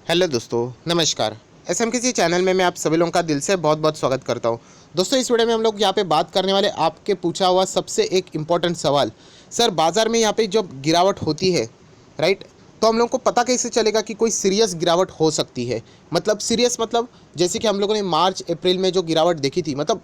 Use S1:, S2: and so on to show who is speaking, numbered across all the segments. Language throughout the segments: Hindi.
S1: हेलो दोस्तों, नमस्कार। एसएमकेसी चैनल में मैं आप सभी लोगों का दिल से बहुत बहुत स्वागत करता हूं। दोस्तों, इस वीडियो में हम लोग यहाँ पे बात करने वाले आपके पूछा हुआ सबसे एक इम्पॉर्टेंट सवाल। सर, बाज़ार में यहाँ पे जब गिरावट होती है, राइट, तो हम लोगों को पता कैसे चलेगा कि कोई सीरियस गिरावट हो सकती है। मतलब सीरियस मतलब जैसे कि हम लोगों ने मार्च अप्रैल में जो गिरावट देखी थी, मतलब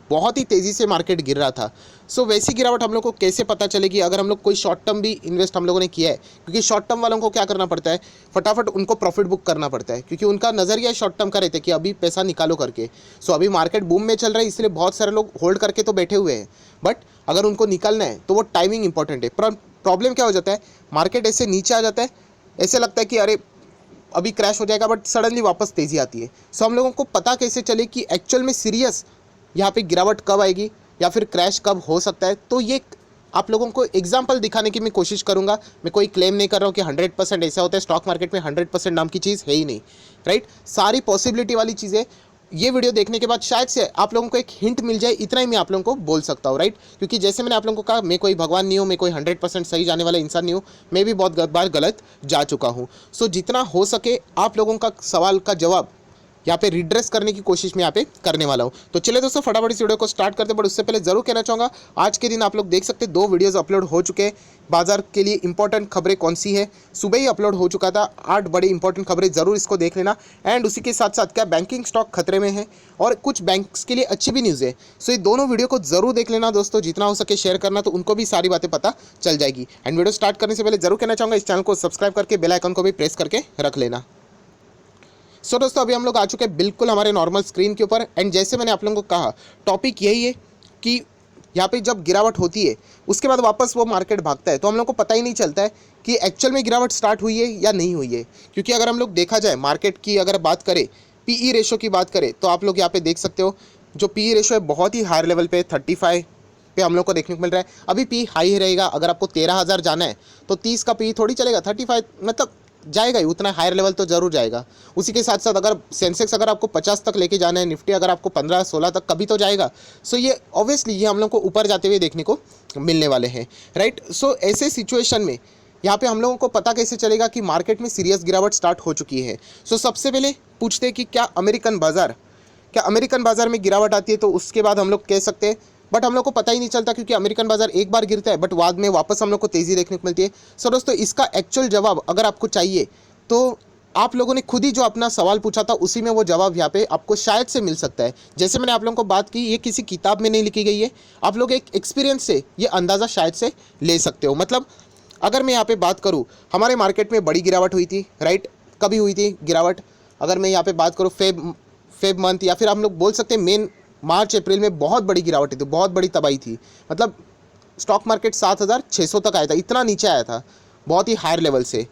S1: बहुत ही तेज़ी से मार्केट गिर रहा था। सो वैसी गिरावट हम लोग को कैसे पता चलेगी अगर हम लोग कोई शॉर्ट टर्म भी इन्वेस्ट हम लोगों ने किया है। क्योंकि शॉर्ट टर्म वालों को क्या करना पड़ता है, फटाफट उनको प्रॉफिट बुक करना पड़ता है, क्योंकि उनका नज़रिया शॉर्ट टर्म का रहता है कि अभी पैसा निकालो करके। सो अभी मार्केट बूम में चल रहा है, इसलिए बहुत सारे लोग होल्ड करके तो बैठे हुए हैं, बट अगर उनको निकलना है तो वो टाइमिंग इंपॉर्टेंट है। प्रॉब्लम क्या हो जाता है, मार्केट ऐसे नीचे आ जाता है, ऐसे लगता है कि अरे अभी क्रैश हो जाएगा, बट सडनली वापस तेज़ी आती है। सो हम लोगों को पता कैसे चले कि एक्चुअल में सीरियस यहाँ पे गिरावट कब आएगी या फिर क्रैश कब हो सकता है। तो ये आप लोगों को एग्जांपल दिखाने की मैं कोशिश करूंगा। मैं कोई क्लेम नहीं कर रहा हूँ कि 100% ऐसा होता है। स्टॉक मार्केट में 100% नाम की चीज़ है ही नहीं, राइट। सारी पॉसिबिलिटी वाली चीज़ें ये वीडियो देखने के बाद शायद से आप लोगों को एक हिंट मिल जाए, इतना ही मैं आप लोगों को बोल सकता हूँ, राइट। क्योंकि जैसे मैंने आप लोगों को कहा, मैं कोई भगवान नहीं हूँ, मैं कोई 100% सही जाने वाला इंसान नहीं हूँ, मैं भी बहुत बार गलत जा चुका हूँ। सो जितना हो सके आप लोगों का सवाल का जवाब यहाँ पे रिड्रेस करने की कोशिश मैं यहाँ पे करने वाला हूँ। तो चलिए दोस्तों, फटाफट इस वीडियो को स्टार्ट करते हैं। बट उससे पहले जरूर कहना चाहूँगा, आज के दिन आप लोग देख सकते हैं 2 वीडियोस अपलोड हो चुके हैं। बाजार के लिए इंपॉर्टेंट खबरें कौन सी है, सुबह ही अपलोड हो चुका था। 8 बड़ी इंपॉर्टेंट खबरें, जरूर इसको देख लेना। एंड उसी के साथ साथ क्या बैंकिंग स्टॉक खतरे में है और कुछ बैंक्स के लिए अच्छी भी न्यूज़ है। सो ये दोनों वीडियो को जरूर देख लेना दोस्तों, जितना हो सके शेयर करना, तो उनको भी सारी बातें पता चल जाएगी। एंड वीडियो स्टार्ट करने से पहले जरूर कहना चाहूँगा, इस चैनल को सब्सक्राइब करके बेल आइकन को भी प्रेस करके रख लेना। सो दोस्तों, अभी हम लोग आ चुके हैं बिल्कुल हमारे नॉर्मल स्क्रीन के ऊपर। एंड जैसे मैंने आप लोगों को कहा, टॉपिक यही है कि यहाँ पे जब गिरावट होती है उसके बाद वापस वो मार्केट भागता है, तो हम लोग को पता ही नहीं चलता है कि एक्चुअल में गिरावट स्टार्ट हुई है या नहीं हुई है। क्योंकि अगर हम लोग देखा जाए मार्केट की अगर बात करें, पीई रेशो की बात करें, तो आप लोग यहाँ पे देख सकते हो जो पीई रेशो है बहुत ही हायर लेवल पे 35 पे हम लोग को देखने को मिल रहा है। अभी पी हाई रहेगा, अगर आपको 13,000 जाना है तो 30 का पी थोड़ी चलेगा, 35 मतलब जाएगा ही, उतना हायर लेवल तो जरूर जाएगा। उसी के साथ साथ अगर सेंसेक्स अगर आपको 50 तक लेके जाना है, निफ्टी अगर आपको 15-16 तक कभी तो जाएगा। सो ये ऑब्वियसली ये हम लोग को ऊपर जाते हुए देखने को मिलने वाले हैं, राइट। सो ऐसे सिचुएशन में यहाँ पे हम लोगों को पता कैसे चलेगा कि मार्केट में सीरियस गिरावट स्टार्ट हो चुकी है। सो सबसे पहले पूछते हैं कि क्या अमेरिकन बाजार में गिरावट आती है, तो उसके बाद हम लोग कह सकते हैं। बट हम लोग को पता ही नहीं चलता, क्योंकि अमेरिकन बाजार एक बार गिरता है बट बाद में वापस हम लोग को तेज़ी देखने को मिलती है। सो दोस्तों, इसका एक्चुअल जवाब अगर आपको चाहिए तो आप लोगों ने खुद ही जो अपना सवाल पूछा था उसी में वो जवाब यहाँ पे आपको शायद से मिल सकता है। जैसे मैंने आप लोगों को बात की, ये किसी किताब में नहीं लिखी गई है, आप लोग एक एक्सपीरियंस से ये अंदाज़ा शायद से ले सकते हो। मतलब अगर मैं यहाँ पे बात करूँ, हमारे मार्केट में बड़ी गिरावट हुई थी, राइट। कभी हुई थी गिरावट, अगर मैं यहाँ पे बात करूँ फेब मंथ, या फिर हम लोग बोल सकते हैं मेन मार्च अप्रैल में बहुत बड़ी गिरावट थी, बहुत बड़ी तबाही थी। मतलब स्टॉक मार्केट 7,600 तक आया था, इतना नीचे आया था बहुत ही हायर लेवल से।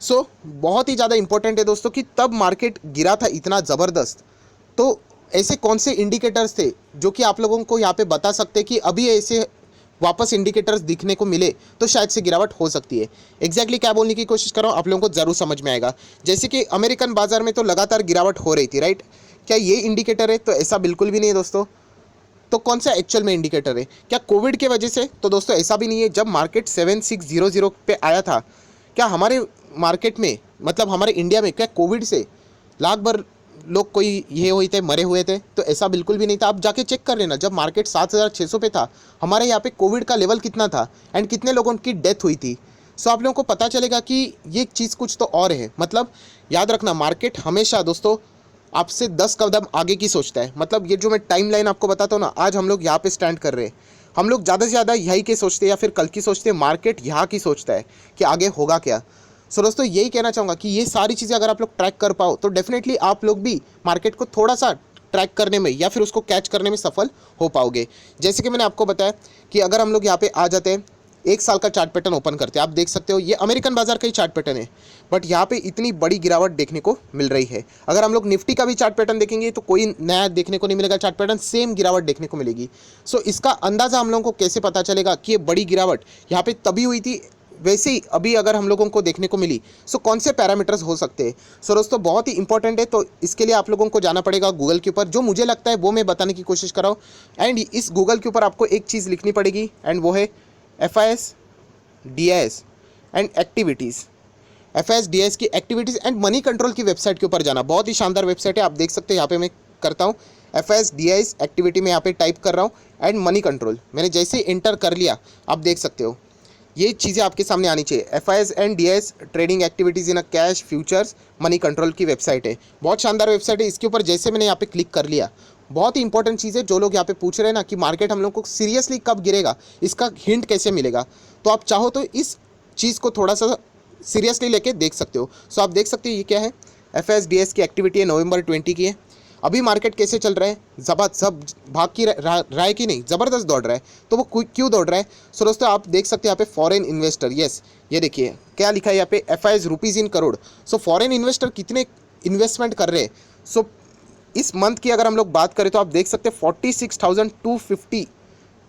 S1: सो बहुत ही ज़्यादा इंपॉर्टेंट है दोस्तों कि तब मार्केट गिरा था इतना ज़बरदस्त। तो ऐसे कौन से इंडिकेटर्स थे जो कि आप लोगों को यहाँ पे बता सकते हैं कि अभी ऐसे वापस इंडिकेटर्स दिखने को मिले तो शायद से गिरावट हो सकती है। एग्जैक्टली क्या बोलने की कोशिश कर रहा हूँ आप लोगों को ज़रूर समझ में आएगा। जैसे कि अमेरिकन बाजार में तो लगातार गिरावट हो रही थी, राइट। क्या ये इंडिकेटर है? तो ऐसा बिल्कुल भी नहीं है दोस्तों। तो कौन सा एक्चुअल में इंडिकेटर है? क्या कोविड के वजह से? तो दोस्तों ऐसा भी नहीं है। जब मार्केट 7600 पे आया था, क्या हमारे मार्केट में, मतलब हमारे इंडिया में, क्या कोविड से लाख भर लोग कोई ये हुए थे, मरे हुए थे? तो ऐसा बिल्कुल भी नहीं था। आप जाके चेक कर लेना, जब मार्केट 7,600 पे था, हमारे यहाँ पे कोविड का लेवल कितना था एंड कितने लोगों की डेथ हुई थी। सो आप लोगों को पता चलेगा कि ये चीज़ कुछ तो और है। मतलब याद रखना, मार्केट हमेशा दोस्तों आपसे 10 कदम आगे की सोचता है। मतलब ये जो मैं टाइम लाइन आपको बताता हूँ ना, आज हम लोग यहाँ पे स्टैंड कर रहे हैं, हम लोग ज़्यादा से ज़्यादा यही के सोचते हैं या फिर कल की सोचते हैं। मार्केट यहाँ की सोचता है कि आगे होगा क्या। सो दोस्तों, यही कहना चाहूँगा कि ये सारी चीज़ें अगर आप लोग ट्रैक कर पाओ तो डेफिनेटली आप लोग भी मार्केट को थोड़ा सा ट्रैक करने में या फिर उसको कैच करने में सफल हो पाओगे। जैसे कि मैंने आपको बताया कि अगर हम लोग यहाँ पे आ जाते हैं, 1 साल का चार्ट पैटर्न ओपन करते हैं, आप देख सकते हो ये अमेरिकन बाजार का ही चार्ट पैटर्न है, बट यहाँ पे इतनी बड़ी गिरावट देखने को मिल रही है। अगर हम लोग निफ्टी का भी चार्ट पैटर्न देखेंगे तो कोई नया देखने को नहीं मिलेगा चार्ट पैटर्न, सेम गिरावट देखने को मिलेगी। सो इसका अंदाज़ा हम लोगों को कैसे पता चलेगा कि ये बड़ी गिरावट यहाँ पे तभी हुई थी, वैसे ही अभी अगर हम लोगों को देखने को मिली। सो कौन से पैरामीटर्स हो सकते हैं? सो दोस्तों बहुत ही इंपॉर्टेंट है, तो इसके लिए आप लोगों को जाना पड़ेगा गूगल के ऊपर। जो मुझे लगता है वो मैं बताने की कोशिश कर रहा हूँ। एंड इस गूगल के ऊपर आपको एक चीज़ लिखनी पड़ेगी, एंड वो है FIS, DIS and activities. FIS की एक्टिविटीज़ एंड मनी कंट्रोल की वेबसाइट के ऊपर जाना। बहुत ही शानदार वेबसाइट है, आप देख सकते हो। यहाँ पे मैं करता हूँ FIS एक्टिविटी में यहाँ पे टाइप कर रहा हूँ एंड मनी कंट्रोल। मैंने जैसे ही एंटर कर लिया आप देख सकते हो ये चीज़ें आपके सामने आनी चाहिए। FIS trading activities in a cash futures money control की वेबसाइट है। बहुत शानदार वेबसाइट है। इसके ऊपर जैसे मैंने यहाँ पे क्लिक कर लिया, बहुत ही इंपॉर्टेंट चीज़ है। जो लोग यहाँ पे पूछ रहे हैं ना कि मार्केट हम लोग को सीरियसली कब गिरेगा, इसका हिंट कैसे मिलेगा, तो आप चाहो तो इस चीज़ को थोड़ा सा सीरियसली लेके देख सकते हो। सो आप देख सकते हो ये क्या है, FIS की एक्टिविटी है, नवंबर 20 की है। अभी मार्केट कैसे चल रहा है, सब भाग की रहा है कि नहीं, ज़बरदस्त दौड़ रहा है। तो वो क्यों दौड़ रहा है? सो दोस्तों आप देख सकते हैं यहाँ पे फॉरेन इन्वेस्टर, यस ये देखिए क्या लिखा है यहाँ पे, FIS rupees in crore. So foreign investor कितने इन्वेस्टमेंट कर रहे हैं। सो इस मंथ की अगर हम लोग बात करें तो आप देख सकते हैं 46,250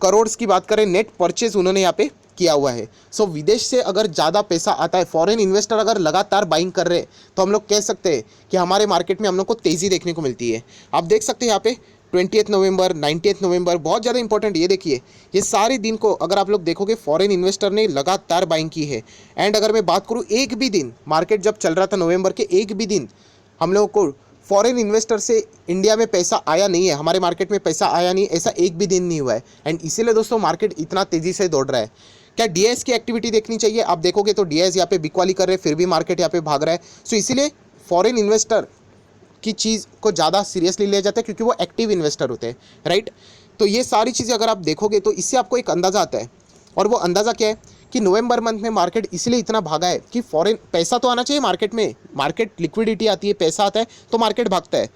S1: करोड़ की बात करें, नेट परचेज उन्होंने यहाँ पे किया हुआ है। सो विदेश से अगर ज़्यादा पैसा आता है, फॉरेन इन्वेस्टर अगर लगातार बाइंग कर रहे हैं, तो हम लोग कह सकते हैं कि हमारे मार्केट में हम लोग को तेज़ी देखने को मिलती है। आप देख सकते हैं यहाँ पे 20 नवंबर, 19 नवंबर, बहुत ज़्यादा इंपॉर्टेंट। ये देखिए ये सारे दिन को अगर आप लोग देखोगे फॉरेन इन्वेस्टर ने लगातार बाइंग की है। एंड अगर मैं बात करूँ एक भी दिन मार्केट जब चल रहा था नवंबर के, एक भी दिन हम लोगों को फॉरेन इन्वेस्टर से इंडिया में पैसा आया नहीं है, हमारे मार्केट में पैसा आया नहीं, ऐसा एक भी दिन नहीं हुआ है। एंड इसीलिए दोस्तों मार्केट इतना तेज़ी से दौड़ रहा है। क्या DIS की एक्टिविटी देखनी चाहिए? आप देखोगे तो DIS यहाँ पे बिकवाली कर रहे हैं, फिर भी मार्केट यहाँ पे भाग रहा है। सो इसीलिए फॉरेन इन्वेस्टर की चीज़ को ज़्यादा सीरियसली लिया जाता है क्योंकि वो एक्टिव इन्वेस्टर होते हैं, राइट। तो ये सारी चीज़ें अगर आप देखोगे तो इससे आपको एक अंदाज़ा आता है। और वो अंदाज़ा क्या है कि नवंबर मंथ में मार्केट इसलिए इतना भागा है कि फॉरेन पैसा तो आना चाहिए मार्केट में, मार्केट लिक्विडिटी आती है, पैसा आता है तो मार्केट भागता है।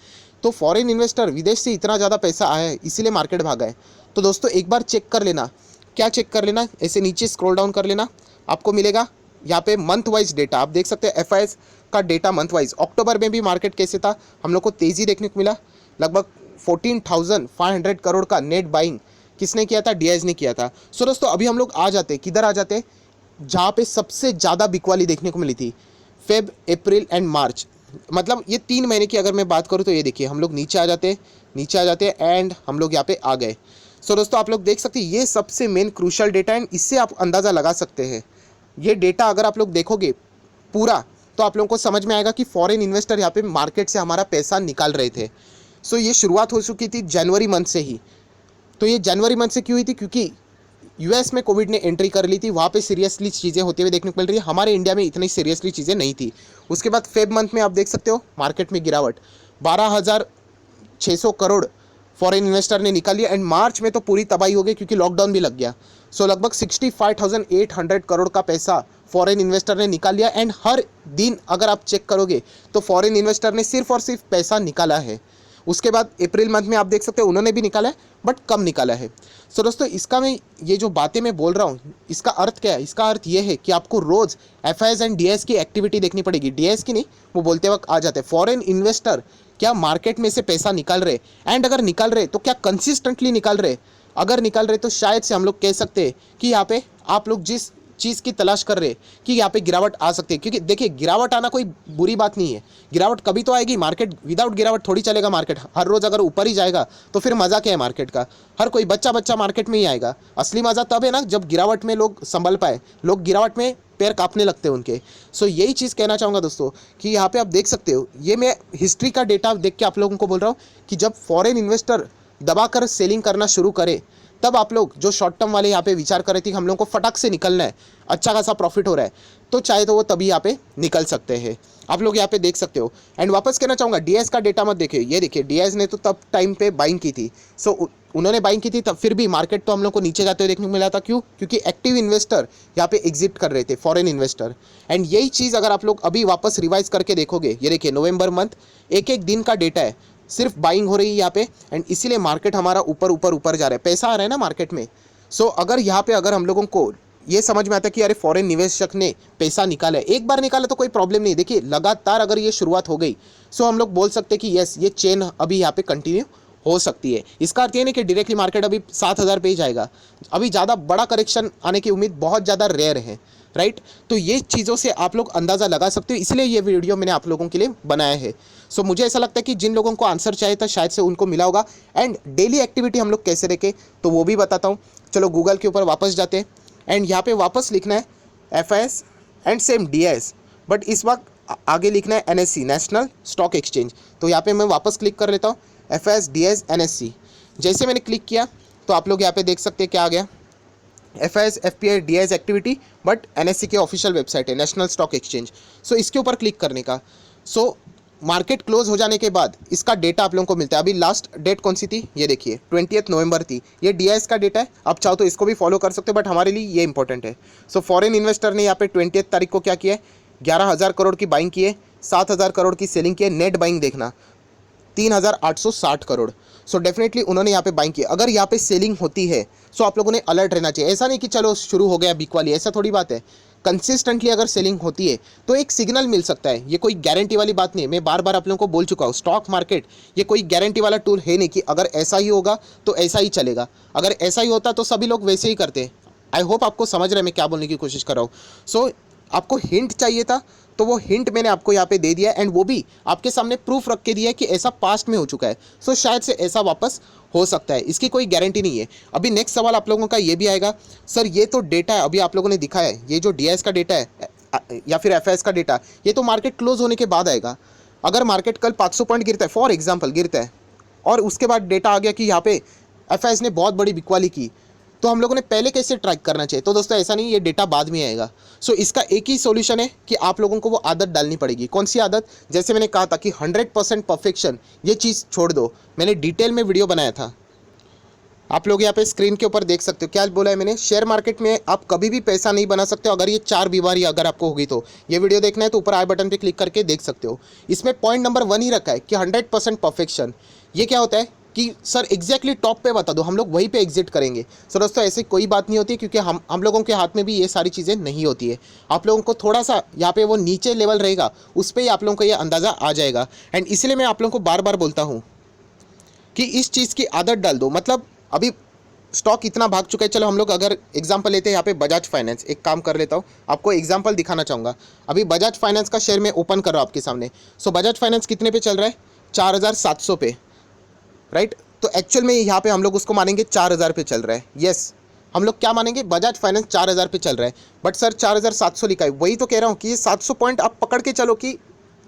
S1: तो फॉरेन इन्वेस्टर विदेश से इतना ज़्यादा पैसा आया है इसीलिए मार्केट भागा है। तो दोस्तों एक बार चेक कर लेना, क्या चेक कर लेना, ऐसे नीचे स्क्रॉल डाउन कर लेना, आपको मिलेगा यहाँ पे मंथ वाइज डेटा। आप देख सकते हैं FIS का डेटा मंथ वाइज। अक्टूबर में भी मार्केट कैसे था, हम लोग को तेज़ी देखने को मिला। लगभग 14,500 करोड़ का नेट बाइंग किसने किया था, DIS ने किया था। सो दोस्तों अभी हम लोग आ जाते, किधर आ जाते, जहाँ पे सबसे ज़्यादा बिकवाली देखने को मिली थी, फेब, अप्रैल एंड मार्च। मतलब ये 3 महीने की अगर मैं बात करूँ तो ये देखिए हम लोग नीचे आ जाते एंड हम लोग यहाँ पे आ गए। सो दोस्तों आप लोग देख सकते हैं ये सबसे मेन क्रूशल डेटा एंड इससे आप अंदाज़ा लगा सकते हैं। ये डेटा अगर आप लोग देखोगे पूरा तो आप लोगों को समझ में आएगा कि फॉरेन इन्वेस्टर यहाँ पे मार्केट से हमारा पैसा निकाल रहे थे। सो ये शुरुआत हो चुकी थी जनवरी मंथ से ही। तो ये जनवरी मंथ से क्यों हुई थी, क्योंकि US में कोविड ने एंट्री कर ली थी, वहाँ पे सीरियसली चीज़ें होते हुए देखने को मिल रही है। हमारे इंडिया में इतनी सीरियसली चीज़ें नहीं थी। उसके बाद फेब मंथ में आप देख सकते हो मार्केट में गिरावट 12,600 करोड़ फॉरेन इन्वेस्टर ने निकाल लिया। एंड मार्च में तो पूरी तबाही हो गई क्योंकि लॉकडाउन भी लग गया। सो लगभग 65,800 करोड़ का पैसा फॉरेन इन्वेस्टर ने निकाल लिया। एंड हर दिन अगर आप चेक करोगे तो फॉरेन इन्वेस्टर ने सिर्फ और सिर्फ पैसा निकाला है। उसके बाद अप्रैल मंथ में आप देख सकते हो उन्होंने भी निकाला है बट कम निकाला है। सो दोस्तों इसका मैं ये जो बातें मैं बोल रहा हूँ इसका अर्थ क्या है, इसका अर्थ ये है कि आपको रोज़ FIS एंड DIS की एक्टिविटी देखनी पड़ेगी। DIS की नहीं, वो बोलते वक्त आ जाते हैं फॉरेन इन्वेस्टर क्या मार्केट में से पैसा निकाल रहे, एंड अगर निकाल रहे तो क्या कंसिस्टेंटली निकाल रहे। अगर निकाल रहे तो शायद से हम लोग कह सकते हैं कि यहाँ पे आप लोग जिस चीज़ की तलाश कर रहे हैं कि यहाँ पे गिरावट आ सकती है। क्योंकि देखिए गिरावट आना कोई बुरी बात नहीं है, गिरावट कभी तो आएगी। मार्केट विदाउट गिरावट थोड़ी चलेगा। मार्केट हर रोज़ अगर ऊपर ही जाएगा तो फिर मज़ा क्या है मार्केट का। हर कोई बच्चा मार्केट में ही आएगा। असली मज़ा तब है ना जब गिरावट में लोग संभल पाए, लोग गिरावट में पैर कांपने लगते हैं उनके। सो यही चीज़ कहना चाहूँगा दोस्तों कि यहाँ पे आप देख सकते हो, ये मैं हिस्ट्री का डेटा देख के आप लोगों को बोल रहा हूँ कि जब फॉरेन इन्वेस्टर दबाकर सेलिंग करना शुरू करे तब आप लोग जो शॉर्ट टर्म वाले यहाँ पे विचार कर रहे थे कि हम लोग को फटाक से निकलना है, अच्छा खासा प्रॉफिट हो रहा है, तो चाहे तो वो तभी यहाँ पे निकल सकते हैं। आप लोग यहाँ पे देख सकते हो। एंड वापस कहना चाहूँगा DIS का डेटा मत देखिए। ये देखिए DIS ने तो तब टाइम पे बाइंग की थी। सो उन्होंने बाइंग की थी तब फिर भी मार्केट तो हम लोग को नीचे जाते हुए देखने को मिला था। क्यों? क्योंकि एक्टिव इन्वेस्टर यहाँ पे एग्जिट कर रहे थे, फॉरेन इन्वेस्टर। एंड यही चीज़ अगर आप लोग अभी वापस रिवाइज करके देखोगे, ये देखिए नवंबर मंथ एक एक दिन का डेटा है, सिर्फ बाइंग हो रही है यहाँ पे। एंड इसीलिए मार्केट हमारा ऊपर जा रहा है, पैसा आ रहा है ना मार्केट में। सो अगर यहाँ पे अगर हम लोगों को ये समझ में आता है कि अरे फॉरेन निवेशक ने पैसा निकाला है, एक बार निकाला तो कोई प्रॉब्लम नहीं। देखिए लगातार अगर ये शुरुआत हो गई सो हम लोग बोल सकते हैं कि यस ये चेन अभी यहाँ पे कंटिन्यू हो सकती है। इसका अर्थ ये नहीं कि डायरेक्टली मार्केट अभी 7,000 पे ही जाएगा। अभी ज़्यादा बड़ा करेक्शन आने की उम्मीद बहुत ज़्यादा रेयर है, राइट। तो ये चीज़ों से आप लोग अंदाज़ा लगा सकते हो, इसलिए ये वीडियो मैंने आप लोगों के लिए बनाया है। सो मुझे ऐसा लगता है कि जिन लोगों को आंसर चाहिए था शायद से उनको मिला होगा। एंड डेली एक्टिविटी हम लोग कैसे रखें तो वो भी बताता हूँ। चलो गूगल के ऊपर वापस जाते हैं एंड यहाँ पे वापस लिखना है FIS and same DIS but इस वक्त आगे लिखना है NSE, नेशनल स्टॉक एक्सचेंज। तो यहाँ पे मैं वापस क्लिक कर लेता हूँ, FIS DIS NSE। जैसे मैंने क्लिक किया तो आप लोग यहाँ पे देख सकते हैं क्या आ गया, FIS FPI DIS activity, but NSE की ऑफिशियल वेबसाइट है, नेशनल स्टॉक एक्सचेंज। सो इसके ऊपर क्लिक करने का, सो मार्केट क्लोज हो जाने के बाद इसका डेटा आप लोगों को मिलता है। अभी लास्ट डेट कौन सी थी, ये देखिए 20 नवंबर थी। ये DIS का डेटा है, आप चाहो तो इसको भी फॉलो कर सकते हो, बट हमारे लिए ये इंपॉर्टेंट है। सो फॉरेन इन्वेस्टर ने यहाँ पे 20 तारीख को क्या किया है, 11,000 करोड़ की बाइंग की है, 7,000 करोड़ की सेलिंग की है। नेट बाइंग देखना 3,860 करोड़। सो डेफिनेटली उन्होंने यहाँ पे बाइंग किया। अगर यहाँ पे सेलिंग होती है सो आप लोगों ने अलर्ट रहना चाहिए। ऐसा नहीं कि चलो शुरू हो गया बिक वाली, ऐसा थोड़ी बात है। कंसिस्टेंटली अगर सेलिंग होती है तो एक सिग्नल मिल सकता है। ये कोई गारंटी वाली बात नहीं है, मैं बार बार आप लोगों को बोल चुका हूँ, स्टॉक मार्केट ये कोई गारंटी वाला टूल है नहीं कि अगर ऐसा ही होगा तो ऐसा ही चलेगा। अगर ऐसा ही होता तो सभी लोग वैसे ही करते। आई होप आपको समझ रहे हैं मैं क्या बोलने की कोशिश कर रहा हूँ। सो आपको हिंट चाहिए था तो वो हिंट मैंने आपको यहाँ पे दे दिया, एंड वो भी आपके सामने प्रूफ रख के दिया है कि ऐसा पास्ट में हो चुका है। सो शायद से ऐसा वापस हो सकता है, इसकी कोई गारंटी नहीं है। अभी नेक्स्ट सवाल आप लोगों का ये भी आएगा, सर ये तो डेटा है अभी आप लोगों ने दिखाया है, ये जो DIS का डेटा है या फिर FIS का डेटा, ये तो मार्केट क्लोज होने के बाद आएगा। अगर मार्केट कल 500 पॉइंट गिरता है, फॉर एग्जाम्पल गिरता है, और उसके बाद डेटा आ गया कि यहाँ पे FIS ने बहुत बड़ी बिकवाली की, तो हम लोगों ने पहले कैसे ट्रैक करना चाहिए? तो दोस्तों ऐसा नहीं, ये डेटा बाद में आएगा। सो इसका एक ही सॉल्यूशन है कि आप लोगों को वो आदत डालनी पड़ेगी। कौन सी आदत? जैसे मैंने कहा था कि 100% परफेक्शन, ये चीज़ छोड़ दो। मैंने डिटेल में वीडियो बनाया था, आप लोग यहाँ पे स्क्रीन के ऊपर देख सकते हो। क्या बोला है मैंने? शेयर मार्केट में आप कभी भी पैसा नहीं बना सकते हो अगर ये 4 बीमारी अगर आपको होगी तो। ये वीडियो देखना है तो ऊपर आई बटन पे क्लिक करके देख सकते हो। इसमें पॉइंट नंबर 1 ही रखा है कि 100% परफेक्शन। ये क्या होता है कि सर एग्जैक्टली टॉप पे बता दो, हम लोग वहीं पे एग्जिट करेंगे। सर दोस्तों ऐसी कोई बात नहीं होती, क्योंकि हम लोगों के हाथ में भी ये सारी चीज़ें नहीं होती है। आप लोगों को थोड़ा सा यहाँ पे वो नीचे लेवल रहेगा, उस पर ही आप लोगों को ये अंदाज़ा आ जाएगा। एंड इसलिए मैं आप लोगों को बार बार बोलता हूँ कि इस चीज़ की आदत डाल दो। मतलब अभी स्टॉक इतना भाग चुका है, चलो हम लोग अगर एग्जांपल लेते हैं यहाँ पे बजाज फाइनेंस। एक काम कर लेता हूँ, आपको एग्जांपल दिखाना चाहूँगा। अभी बजाज फाइनेंस का शेयर मैं ओपन कर रहा हूँ आपके सामने। सो बजाज फाइनेंस कितने पे चल रहा है? 4,700 पे, राइट। तो एक्चुअल में यहाँ पे हम लोग उसको मानेंगे 4,000 पे चल रहा है। यस, हम लोग क्या मानेंगे? बजाज फाइनेंस 4,000 पे चल रहा है, बट सर 4,700 लिखा है। वही तो कह रहा हूँ कि ये 700 पॉइंट आप पकड़ के चलो कि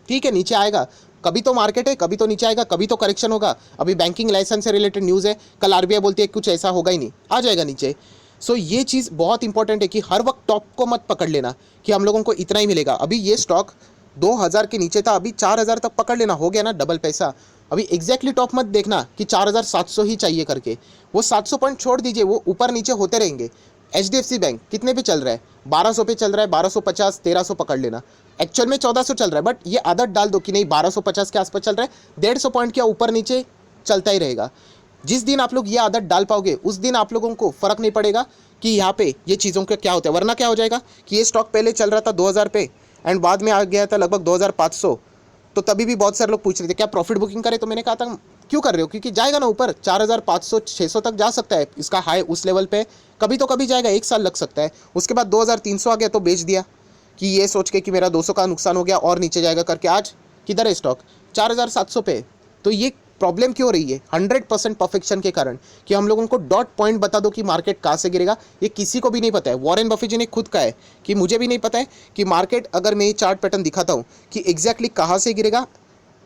S1: ठीक है नीचे आएगा। कभी तो मार्केट है, कभी तो नीचे आएगा, कभी तो करेक्शन होगा। अभी बैंकिंग लाइसेंस से रिलेटेड न्यूज़ है, कल RBI बोलती है कुछ ऐसा होगा ही नहीं, आ जाएगा नीचे। सो ये चीज़ बहुत इंपॉर्टेंट है कि हर वक्त टॉप को मत पकड़ लेना कि हम लोगों को इतना ही मिलेगा। अभी ये स्टॉक 2,000 के नीचे था, अभी 4,000 तक पकड़ लेना, हो गया ना डबल पैसा। अभी एग्जैक्टली टॉप मत देखना कि 4,700 ही चाहिए करके, वो 700 पॉइंट छोड़ दीजिए, वो ऊपर नीचे होते रहेंगे। HDFC बैंक कितने पे चल रहा है? 1,200 पे चल रहा है, 1,250, 1,300 पकड़ लेना। एक्चुअल में 1,400 चल रहा है, बट ये आदत डाल दो कि नहीं 1,250 के आसपास चल रहा है, 150 पॉइंट क्या ऊपर नीचे चलता ही रहेगा। जिस दिन आप लोग ये आदत डाल पाओगे उस दिन आप लोगों को फ़र्क नहीं पड़ेगा कि यहाँ पे ये चीज़ों का क्या होता है। वरना क्या हो जाएगा कि ये स्टॉक पहले चल रहा था 2,000 पे एंड बाद में आ गया था लगभग 2,500। तो तभी भी बहुत सारे लोग पूछ रहे थे क्या प्रॉफिट बुकिंग करें, तो मैंने कहा था क्यों कर रहे हो, क्योंकि जाएगा ना ऊपर 4,500 600 तक जा सकता है। इसका हाई उस लेवल पे कभी तो कभी जाएगा, 1 साल लग सकता है। उसके बाद 2,300 आ गया तो बेच दिया कि ये सोच के कि मेरा 200 का नुकसान हो गया और नीचे जाएगा करके। आज किधर है स्टॉक? 4,700 पे। तो ये प्रॉब्लम क्यों रही है? 100% परफेक्शन के कारण, कि हम लोगों को डॉट पॉइंट बता दो कि मार्केट कहाँ से गिरेगा, ये किसी को भी नहीं पता है। वॉरेन बफेट जी ने खुद कहा है कि मुझे भी नहीं पता है कि मार्केट, अगर मैं ये चार्ट पैटर्न दिखाता हूँ कि एग्जैक्टली कहाँ से गिरेगा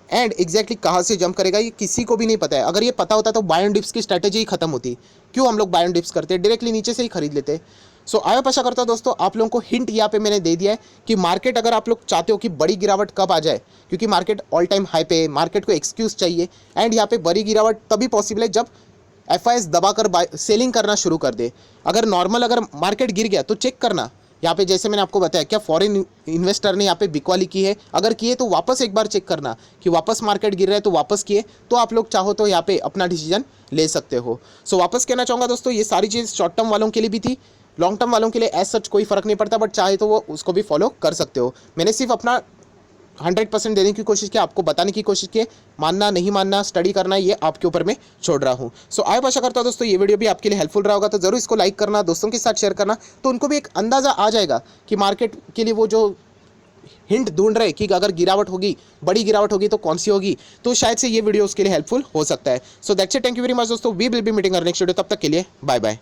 S1: एंड एग्जैक्टली कहाँ से जंप करेगा, ये किसी को भी नहीं पता है। अगर ये पता होता तो बाय एंड डिप्स की स्ट्रैटेजी ही खत्म होती। क्यों हम लोग बाय एंड डिप्स करते हैं? डायरेक्टली नीचे से ही खरीद लेते। सो आई होप आशा करता हूँ दोस्तों आप लोगों को हिंट यहाँ पे मैंने दे दिया है कि मार्केट, अगर आप लोग चाहते हो कि बड़ी गिरावट कब आ जाए, क्योंकि मार्केट ऑल टाइम हाई पे है, मार्केट को एक्सक्यूज चाहिए, एंड यहाँ पे बड़ी गिरावट तभी पॉसिबल है जब FIS दबाकर सेलिंग करना शुरू कर दे। अगर नॉर्मल अगर मार्केट गिर गया तो चेक करना यहाँ पे, जैसे मैंने आपको बताया, क्या फॉरेन इन्वेस्टर ने यहाँ पे बिकवाली की है? अगर किए तो वापस एक बार चेक करना कि वापस मार्केट गिर रहा है तो वापस किए, तो आप लोग चाहो तो यहाँ पे अपना डिसीजन ले सकते हो। सो वापस कहना चाहूँगा दोस्तों, ये सारी चीज़ शॉर्ट टर्म वालों के लिए भी थी, लॉन्ग टर्म वालों के लिए एज सच कोई फ़र्क नहीं पड़ता, बट चाहे तो वो उसको भी फॉलो कर सकते हो। मैंने सिर्फ अपना 100% देने की कोशिश की, आपको बताने की कोशिश की। मानना नहीं मानना, स्टडी करना, ये आपके ऊपर मैं छोड़ रहा हूँ। सो आई आशा करता हूँ दोस्तों ये वीडियो भी आपके लिए हेल्पफुल रहा होगा, तो ज़रूर इसको लाइक करना, दोस्तों के साथ शेयर करना, तो उनको भी एक अंदाज़ा आ जाएगा कि मार्केट के लिए वो जो हिंट ढूंढ रहे कि अगर गिरावट होगी, बड़ी गिरावट होगी तो कौन सी होगी, तो शायद से ये वीडियो उसके लिए हेल्पफुल हो सकता है। So that's it, thank you very much दोस्तों, we will be meeting next video, तब तक के लिए बाय बाय।